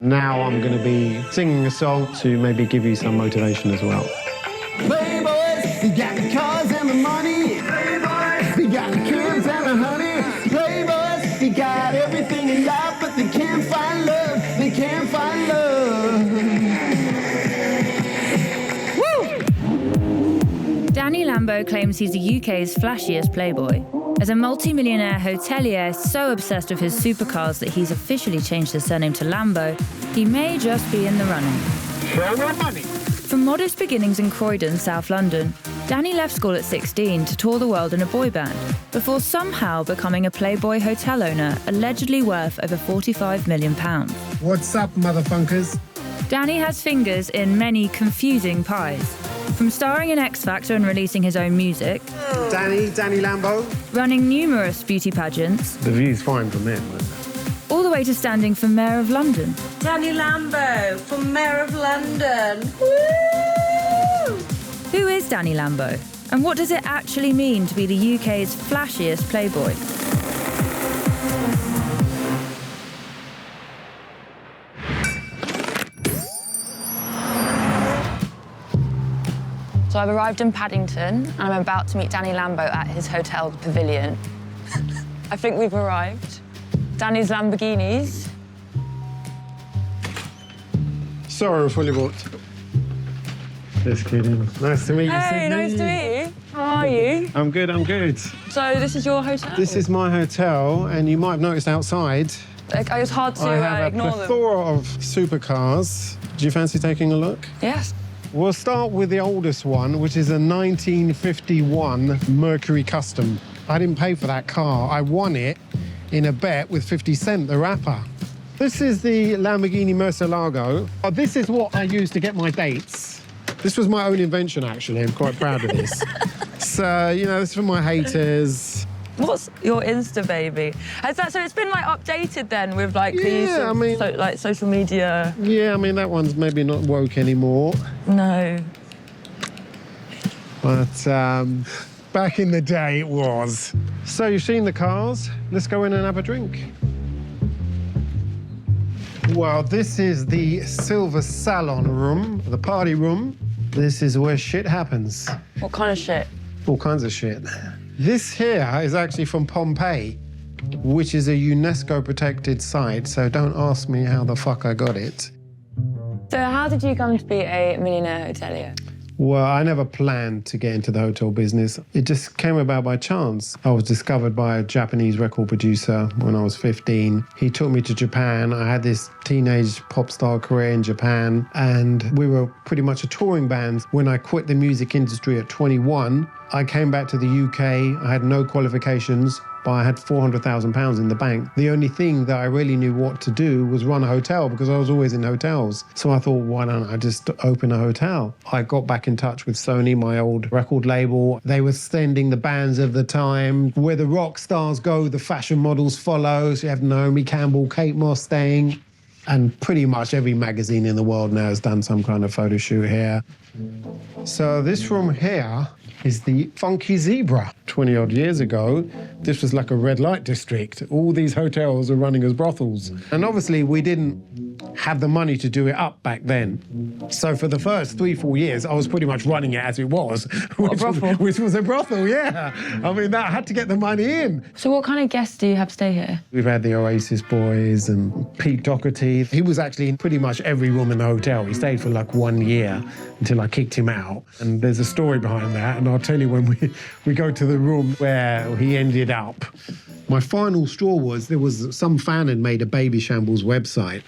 Now I'm going to be singing a song to maybe give you some motivation as well. Playboys, you got the cars and the money. Playboys, you got the kids and the honey. Playboys, you got everything in life, but they can't find love. They can't find love. Woo! Danny Lambo claims he's the UK's flashiest playboy. As a multi-millionaire hotelier so obsessed with his supercars that he's officially changed his surname to Lambo, he may just be in the running. Show me money. From modest beginnings in Croydon, South London, Danny left school at 16 to tour the world in a boy band, before somehow becoming a Playboy hotel owner allegedly worth over £45 million. What's up, motherfuckers? Danny has fingers in many confusing pies. From starring in X Factor and releasing his own music, Danny Lambo. running numerous beauty pageants, The view's fine from there. all the way to standing for Mayor of London. Danny Lambo from Mayor of London. Woo! Who is Danny Lambo? And what does it actually mean to be the UK's flashiest playboy? So I've arrived in Paddington and I'm about to meet Danny Lambo at his hotel, the Pavilion. I think we've arrived. Danny's Lamborghinis. Sorry, we're fully booked. Just kidding. Nice to meet you, Hey, Sydney. nice to meet you. How are you? I'm good, I'm good. So this is your hotel? This is my hotel, and you might have noticed outside, It's hard to I have a ignore them. plethora of supercars. Do you fancy taking a look? Yes. We'll start with the oldest one, which is a 1951 Mercury Custom. I didn't pay for that car. I won it in a bet with 50 Cent, the rapper. This is the Lamborghini Murcielago. This is what I use to get my dates. This was my own invention, actually. I'm quite proud of this. So, you know, this is for my haters. What's your Insta baby? So it's been like updated then with like Yeah, these I mean- like social media. Yeah, I mean, that one's maybe not woke anymore. No. But back in the day, it was. So you've seen the cars. Let's go in and have a drink. Well, this is the Silver Salon room, the party room. This is where shit happens. What kind of shit? All kinds of shit. This here is actually from Pompeii, which is a UNESCO protected site, so don't ask me how the fuck I got it. So how did you come to be a millionaire hotelier? Well, I never planned to get into the hotel business. It just came about by chance. I was discovered by a Japanese record producer when I was 15. He took me to Japan. I had this teenage pop star career in Japan, and we were pretty much a touring band. When I quit the music industry at 21, I came back to the UK. I had no qualifications, but I had £400,000 in the bank. The only thing that I really knew what to do was run a hotel, because I was always in hotels. So I thought, why don't I just open a hotel? I got back in touch with Sony, my old record label. They were sending the bands of the time. Where the rock stars go, the fashion models follow. So you have Naomi Campbell, Kate Moss staying. And pretty much every magazine in the world now has done some kind of photo shoot here. So this room here is the Funky Zebra. 20 odd years ago, this was like a red light district. All these hotels are running as brothels. And obviously we didn't have the money to do it up back then. So for the first 3-4 years, I was pretty much running it as it was. Which was a brothel, yeah. I mean, that had to get the money in. So what kind of guests do you have stay here? We've had the Oasis Boys and Pete Doherty. He was actually in pretty much every room in the hotel. He stayed for like 1 year until I kicked him out. And there's a story behind that, and I'll tell you when we go to the room where he ended up. My final straw was there was some fan had made a Baby Shambles website,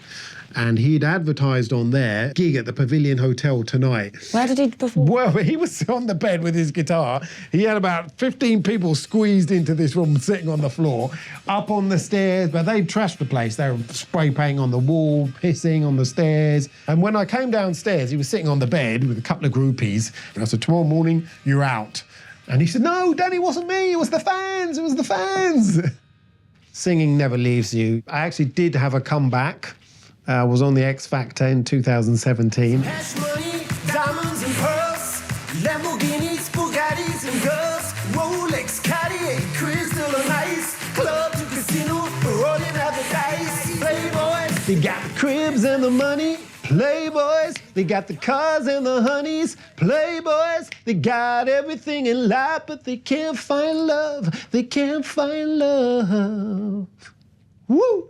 and he'd advertised on there, gig at the Pavilion Hotel tonight. Where did he perform? Well, he was on the bed with his guitar. He had about 15 people squeezed into this room, sitting on the floor, up on the stairs, but they trashed the place. They were spray painting on the wall, pissing on the stairs. And when I came downstairs, he was sitting on the bed with a couple of groupies. And I said, tomorrow morning, you're out. And he said, no, Danny, it wasn't me. It was the fans. It was the fans. Singing never leaves you. I actually did have a comeback. I was on the X Factor in 2017. Cash money, diamonds and pearls, Lamborghinis, Bugattis and girls, Rolex, Cartier, crystal and ice, club to casino, rolling out the dice. Playboys, they got the cribs and the money. Playboys, they got the cars and the honeys. Playboys, they got everything in life, but they can't find love. They can't find love. Woo!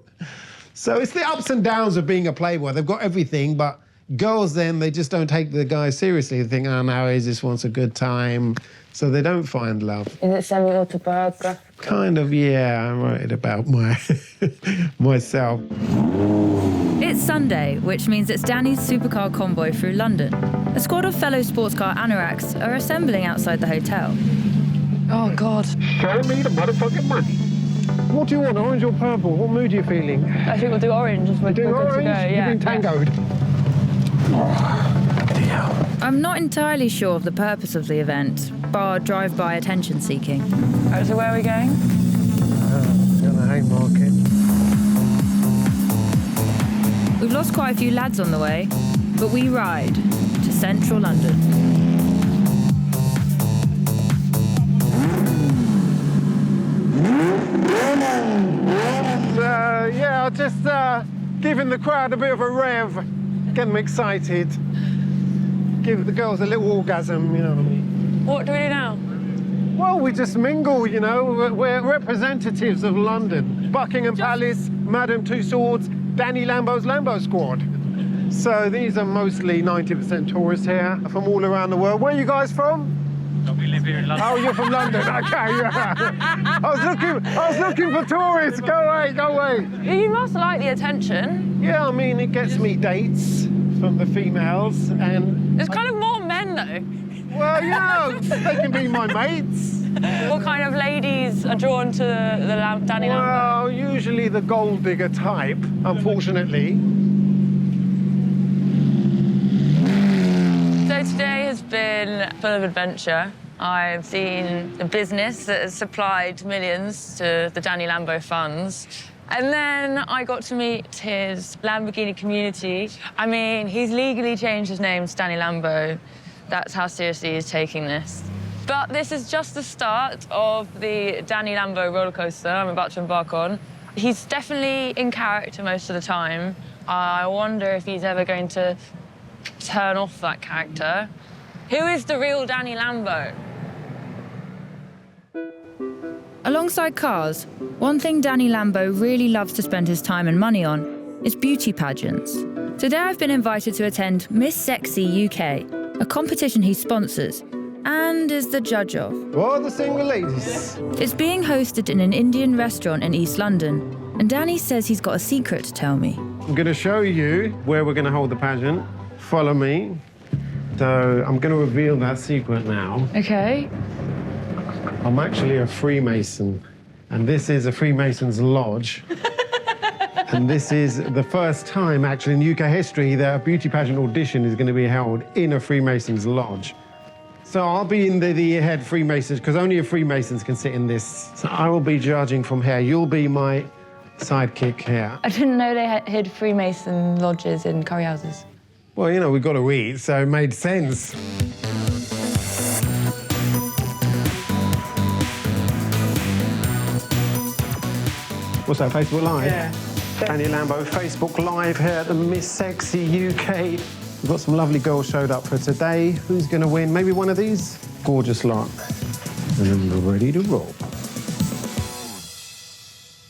So it's the ups and downs of being a playboy. They've got everything, but girls then, they just don't take the guy seriously. They think, oh, no, he just wants a good time. So they don't find love. Is it semi-autobiographical? Kind of, yeah. I wrote it about myself. It's Sunday, which means it's Danny's supercar convoy through London. A squad of fellow sports car anoraks are assembling outside the hotel. Oh, God. Show me the motherfucking money. What do you want, orange or purple? What mood are you feeling? I think we'll do orange if we're good to go. Yeah. You've been tangoed. I'm not entirely sure of the purpose of the event, bar drive-by attention seeking. Right, so where are we going? Going to Haymarket. We've lost quite a few lads on the way, but we ride to central London. Yeah, just giving the crowd a bit of a rev, get them excited, give the girls a little orgasm, you know what I mean? What do we do now? Well, we just mingle, you know, we're representatives of London. Buckingham Palace, Madame Tussauds, Danny Lambo's Lambo Squad. So these are mostly 90% tourists here from all around the world. Where are you guys from? We live here in London. Oh, you're from London, okay, yeah. I was looking for tourists, go away. You must like the attention. Yeah, I mean, it gets me dates from the females and... There's kind of more men, though. Well, yeah, they can be my mates. What kind of ladies are drawn to the Danny Lambo? Well, usually the gold digger type, unfortunately. So today has been full of adventure. I've seen a business that has supplied millions to the Danny Lambo funds. And then I got to meet his Lamborghini community. I mean, he's legally changed his name to Danny Lambo. That's how seriously he's taking this. But this is just the start of the Danny Lambo roller coaster I'm about to embark on. He's definitely in character most of the time. I wonder if he's ever going to turn off that character. Who is the real Danny Lambo? Alongside cars, one thing Danny Lambo really loves to spend his time and money on is beauty pageants. Today I've been invited to attend Miss Sexy UK, a competition he sponsors and is the judge of. For the single ladies. It's being hosted in an Indian restaurant in East London, and Danny says he's got a secret to tell me. I'm going to show you where we're going to hold the pageant. Follow me. So I'm going to reveal that secret now. Okay. I'm actually a Freemason, and this is a Freemason's lodge. And this is the first time, actually, in UK history that a beauty pageant audition is going to be held in a Freemason's lodge. So I'll be in the head Freemasons, because only a Freemasons can sit in this. So I will be judging from here. You'll be my sidekick here. I didn't know they had Freemason lodges in curry houses. Well, you know, we've got to eat, so it made sense. What's that, Facebook Live? Yeah. Danny Lambo, Facebook Live here at the Miss Sexy UK. We've got some lovely girls showed up for today. Who's going to win? Maybe one of these? Gorgeous lot. And then we're ready to roll.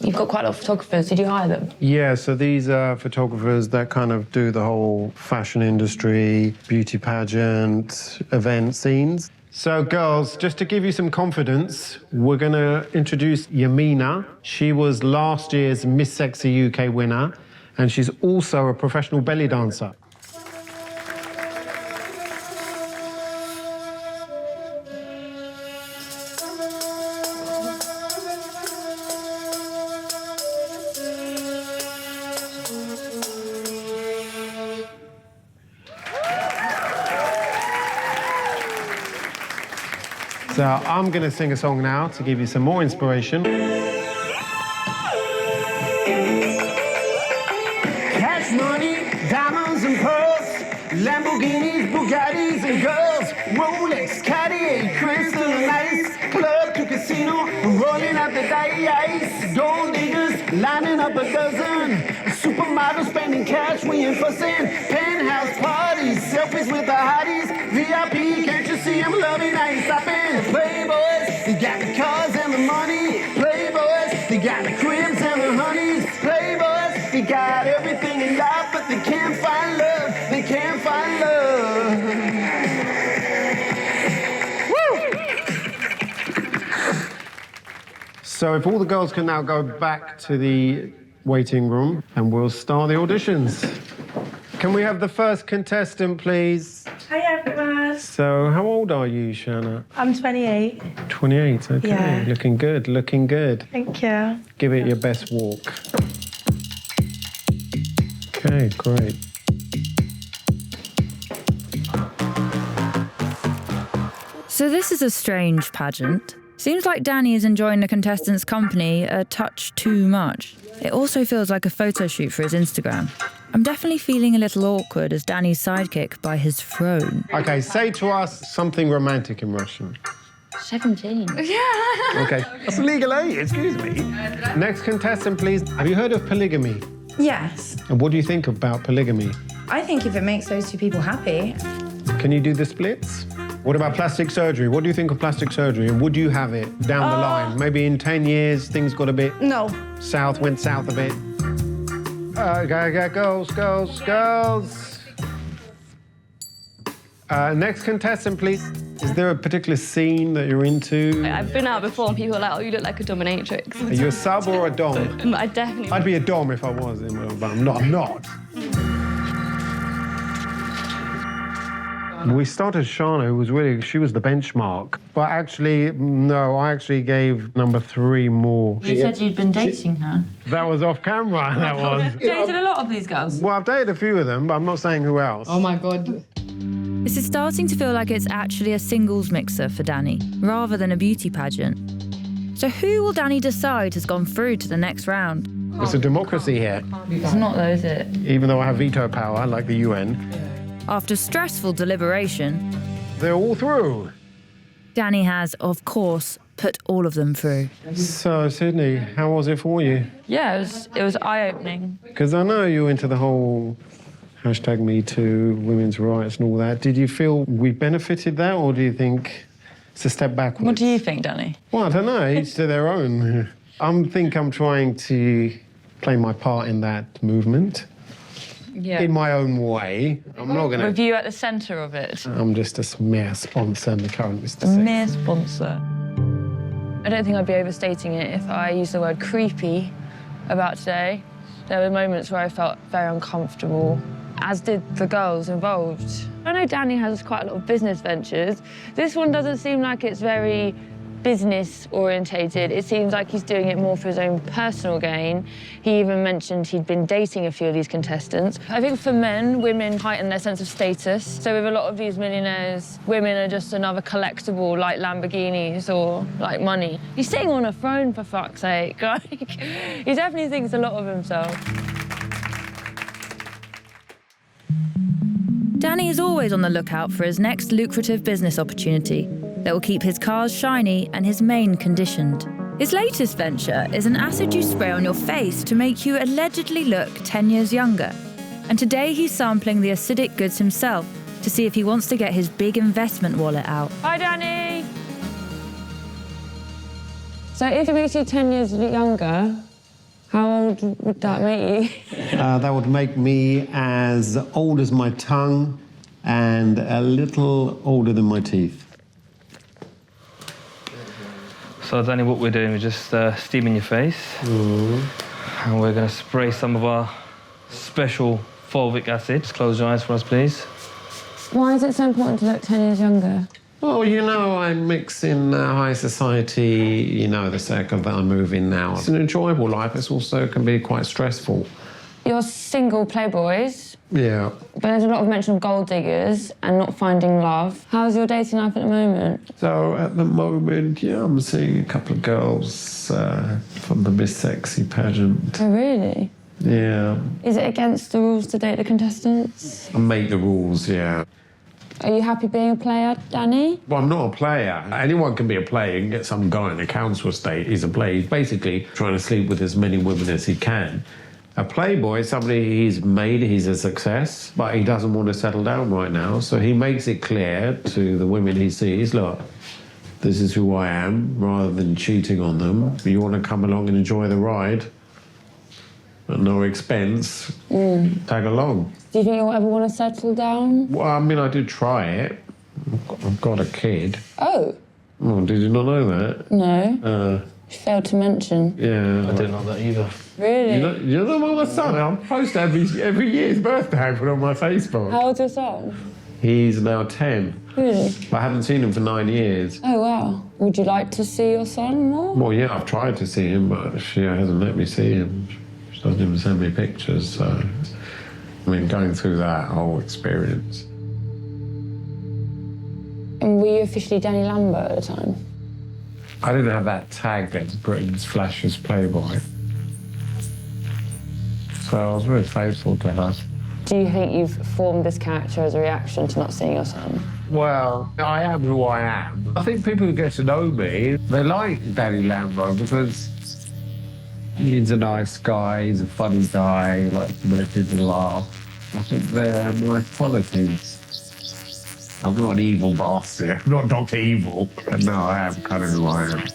You've got quite a lot of photographers. Did you hire them? Yeah, so these are photographers that kind of do the whole fashion industry, beauty pageant, event scenes. So girls, just to give you some confidence, we're going to introduce Yamina. She was last year's Miss Sexy UK winner, and she's also a professional belly dancer. So I'm going to sing a song now to give you some more inspiration. Cash money, diamonds and pearls, Lamborghinis, Bugattis and girls, Rolex, Cartier, crystal and ice, club to casino, rolling up the dice, gold diggers lining up a dozen, supermodels spending spending cash, we ain't fussing. Penthouse parties, selfies with the hotties. VIP, can't you see I'm loving? I ain't stopping. Playboys, they got the cars and the money. Playboys, they got the cribs and the honeys. Playboys, they got everything in life, but they can't find love. They can't find love. So if all the girls can now go back to the waiting room and we'll start the auditions. Can we have the first contestant, please? Hi everyone. So how old are you, Shana? I'm 28. 28, okay. Yeah. Looking good, looking good. Thank you. Give it your best walk. Okay, great. So this is a strange pageant. Seems like Danny is enjoying the contestants' company a touch too much. It also feels like a photo shoot for his Instagram. I'm definitely feeling a little awkward as Danny's sidekick by his throne. Okay, say to us something romantic in Russian. 17. Okay. That's legal age, excuse me. Next contestant, please. Have you heard of polygamy? Yes. And what do you think about polygamy? I think if it makes those two people happy. Can you do the splits? What about plastic surgery? What do you think of plastic surgery? And would you have it down the line? Maybe in 10 years, things got a bit No. went south a bit. Girls. Next contestant, please. Is there a particular scene that you're into? I've been out before and people are like, oh, you look like a dominatrix. Are you a sub or a dom? I definitely... I'd be a dom if I was, but I'm not. We started Shana, she was the benchmark. But actually, no, I actually gave number 3 more. You said you'd been dating her. That was off camera, that was. Dated a lot of these girls. Well, I've dated a few of them, but I'm not saying who else. Oh my God. This is starting to feel like it's actually a singles mixer for Danny, rather than a beauty pageant. So who will Danny decide has gone through to the next round? It's a democracy here. It's not though, is it? Even though I have veto power, like the UN, After stressful deliberation, they're all through. Danny has, of course, put all of them through. So, Sydney, how was it for you? Yeah, it was eye-opening. Because I know you're into the whole #MeToo, women's rights and all that. Did you feel we benefited that, or do you think it's a step backwards? What do you think, Danny? Well, I don't know, each to their own. I'm trying to play my part in that movement. Yeah. In my own way. I'm not going With to... you at the centre of it. I'm just a mere sponsor in the current Mr. A Sex. mere sponsor. I don't think I'd be overstating it if I used the word creepy about today. There were moments where I felt very uncomfortable, as did the girls involved. I know Danny has quite a lot of business ventures. This one doesn't seem like it's very business orientated. It seems like he's doing it more for his own personal gain. He even mentioned he'd been dating a few of these contestants. I think for men, women heighten their sense of status. So with a lot of these millionaires, women are just another collectible like Lamborghinis or like money. He's sitting on a throne, for fuck's sake. Like, he definitely thinks a lot of himself. Danny is always on the lookout for his next lucrative business opportunity that will keep his cars shiny and his mane conditioned. His latest venture is an acid you spray on your face to make you allegedly look 10 years younger. And today he's sampling the acidic goods himself to see if he wants to get his big investment wallet out. Hi, Danny. So if it makes you 10 years younger, how old would that make you? That would make me as old as my tongue and a little older than my teeth. So Danny, what we're doing, we're just steaming your face. And we're going to spray some of our special fulvic acid. Just close your eyes for us, please. Why is it so important to look 10 years younger? Well, you know, I mix in high society, you know, the circle that I move in now. It's an enjoyable life. It also can be quite stressful. You're single playboys, Yeah. but there's a lot of mention of gold diggers and not finding love. How's your dating life at the moment? So at the moment, yeah, I'm seeing a couple of girls from the Miss Sexy pageant. Oh, really? Yeah. Is it against the rules to date the contestants? I make the rules, yeah. Are you happy being a player, Danny? Well, I'm not a player. Anyone can be a player. You can get some guy in a council estate. He's a player. He's basically trying to sleep with as many women as he can. A playboy, somebody he's a success, but he doesn't want to settle down right now. So he makes it clear to the women he sees, look, this is who I am, rather than cheating on them. If you want to come along and enjoy the ride at no expense, tag along. Do you think you'll ever want to settle down? Well, I mean, I did try it. I've got a kid. Oh, Oh, did you not know that? no. You failed to mention. Yeah. I didn't know that either. Really? You know my son? I post every year's birthday I put on my Facebook. How old's your son? He's now 10. Really? But I haven't seen him for 9 years. Oh, wow. Would you like to see your son more? Well, yeah, I've tried to see him, but she hasn't let me see him. She doesn't even send me pictures, so... I mean, going through that whole experience. And were you officially Danny Lambo at the time? I didn't have that tag that's Britain's flashiest playboy. So I was very faithful to her. Do you think you've formed this character as a reaction to not seeing your son? Well, I am who I am. I think people who get to know me, they like Danny Lambo because he's a nice guy, he's a funny guy, he likes to make people laugh. I think they're my qualities. I'm not an evil bastard. I'm not Dr. Evil. But no, I am kind of who I am.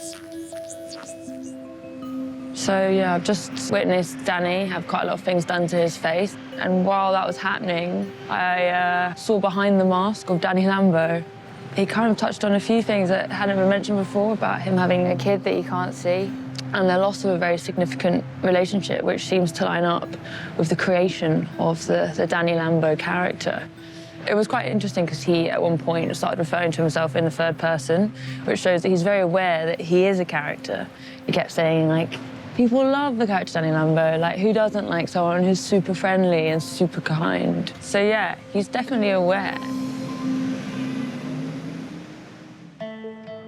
So, yeah, I've just witnessed Danny have quite a lot of things done to his face. And while that was happening, I saw behind the mask of Danny Lambo. He kind of touched on a few things that hadn't been mentioned before about him having a kid that he can't see and the loss of a very significant relationship, which seems to line up with the creation of the Danny Lambo character. It was quite interesting because he, at one point, started referring to himself in the third person, which shows that he's very aware that he is a character. He kept saying, like, people love the character Danny Lambo. Like, who doesn't like someone who's super friendly and super kind? So, yeah, he's definitely aware.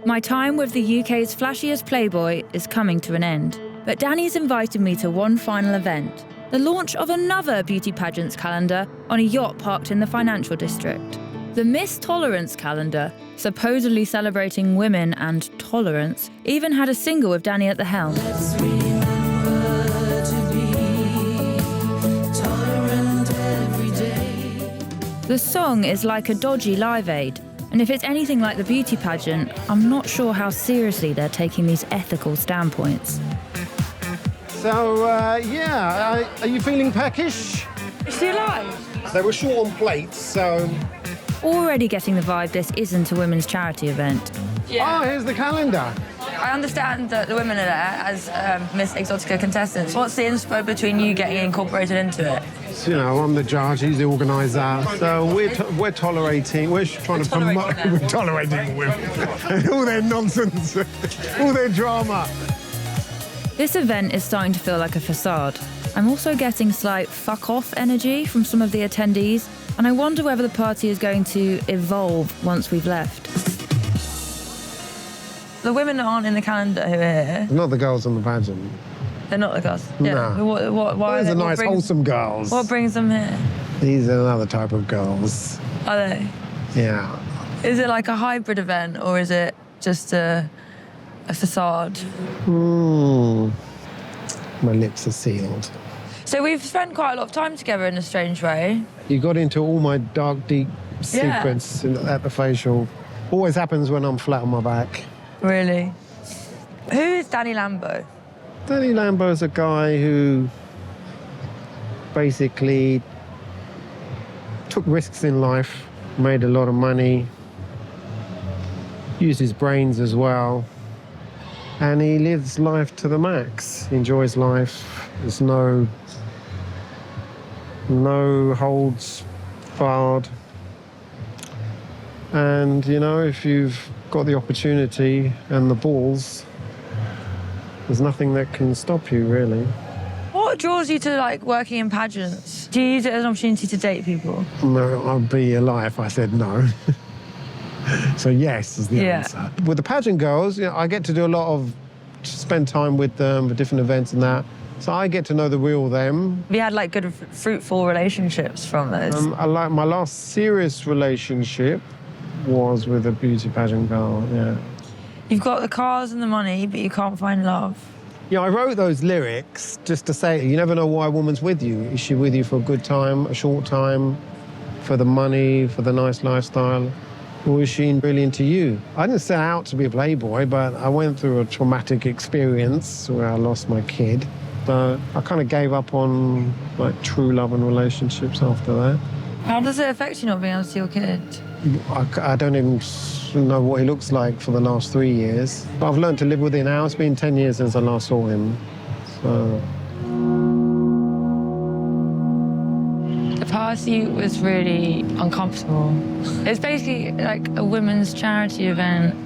My time with the UK's flashiest playboy is coming to an end, but Danny's invited me to one final event, the launch of another beauty pageants calendar on a yacht parked in the financial district. The Miss Tolerance calendar, supposedly celebrating women and tolerance, even had a single with Danny at the helm. The song is like a dodgy Live Aid, and if it's anything like the beauty pageant, I'm not sure how seriously they're taking these ethical standpoints. So, are you feeling peckish? Is she alive? They were short on plates, so... Already getting the vibe this isn't a women's charity event. Oh, here's the calendar. I understand that the women are there as Miss Exotica contestants. What's the inspo between you getting incorporated into it? You know, I'm the judge, he's the organiser, so we're tolerating, we're trying to promote, we're tolerating women. All their nonsense, all their drama. This event is starting to feel like a facade. I'm also getting slight fuck-off energy from some of the attendees, and I wonder whether the party is going to evolve once we've left. The women that aren't in the calendar who are here, Not the girls on the pageant. they're not the girls. No. Why These are are they? nice, wholesome girls. What brings them here? These are another type of girls. Are they? Yeah. Is it like a hybrid event, or is it just a facade? My lips are sealed. So we've spent quite a lot of time together in a strange way. You got into all my dark, deep secrets at the facial. Always happens when I'm flat on my back. Really? Who is Danny Lambo? Danny Lambo is a guy who basically took risks in life, made a lot of money, used his brains as well, and he lives life to the max. He enjoys life. There's no holds barred. And, you know, if you've got the opportunity and the balls, there's nothing that can stop you, really. What draws you to, like, working in pageants? Do you use it as an opportunity to date people? No, I'd be a lie if I said no. So yes is the answer. With the pageant girls, you know, I get to do a lot of, spend time with them for different events and that. So I get to know the real them. Have you had, like, good, fruitful relationships from those? I like my last serious relationship was with a beauty pageant girl, yeah. You've got the cars and the money, but you can't find love. Yeah, I wrote those lyrics just to say, you never know why a woman's with you. Is she with you for a good time, a short time, for the money, for the nice lifestyle? Or is she really into you? I didn't set out to be a playboy, but I went through a traumatic experience where I lost my kid. So I kind of gave up on like true love and relationships after that. How does it affect you not being able to see your kid? I don't even know what he looks like for the last 3 years. But I've learned to live with it now. It's been 10 years since I last saw him. So. The party was really uncomfortable. It's basically like a women's charity event,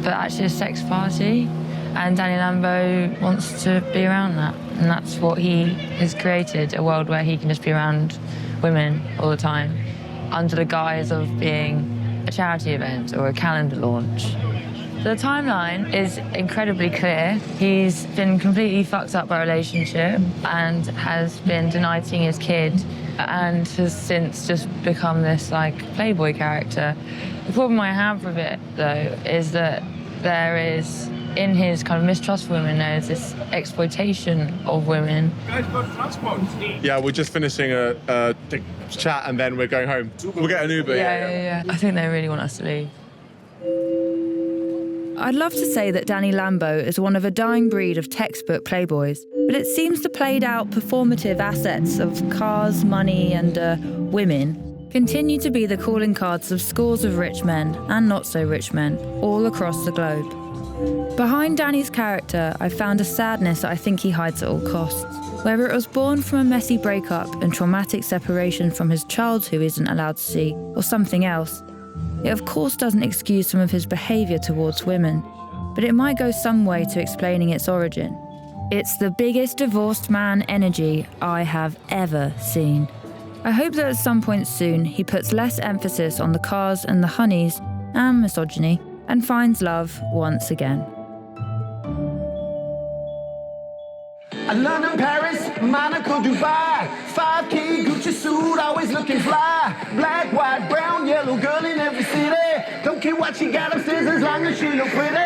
but actually a sex party. And Danny Lambo wants to be around that. And that's what he has created, a world where he can just be around women all the time, under the guise of being a charity event or a calendar launch. The timeline is incredibly clear. He's been completely fucked up by a relationship and has been denied seeing his kid and has since just become this like playboy character. The problem I have with it though is that there is, in his kind of mistrust for women, there's this exploitation of women. Yeah, we're just finishing a chat and then we're going home. We'll get an Uber. Yeah. I think they really want us to leave. I'd love to say that Danny Lambo is one of a dying breed of textbook playboys, but it seems the played out performative assets of cars, money and women continue to be the calling cards of scores of rich men and not so rich men all across the globe. Behind Danny's character, I found a sadness that I think he hides at all costs. Whether it was born from a messy breakup and traumatic separation from his child who isn't allowed to see, or something else, it of course doesn't excuse some of his behaviour towards women, but it might go some way to explaining its origin. It's the biggest divorced man energy I have ever seen. I hope that at some point soon he puts less emphasis on the cars and the honeys and misogyny and finds love once again. London, Paris, Monaco, Dubai. 5K Gucci suit, always looking fly. Black, white, brown, yellow, girl in every city. Don't care what she got upstairs as long as she look pretty.